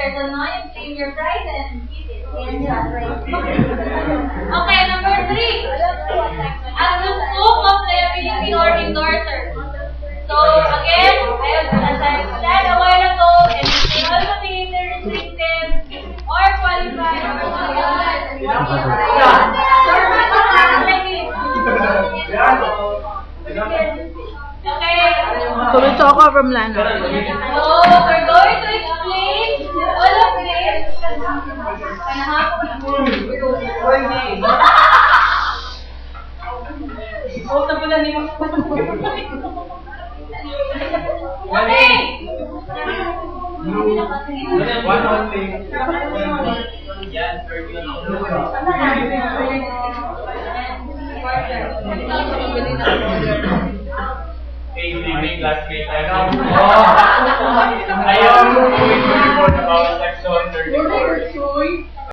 answer. So now you claim your prize and eat it. Okay, number 3. As the scope of liability or endorser. So again, as I said a while ago, and they also be either restricted or qualified or okay. So we talk from Lana. So we're going to explain all of this. Okay. Classmate, I know.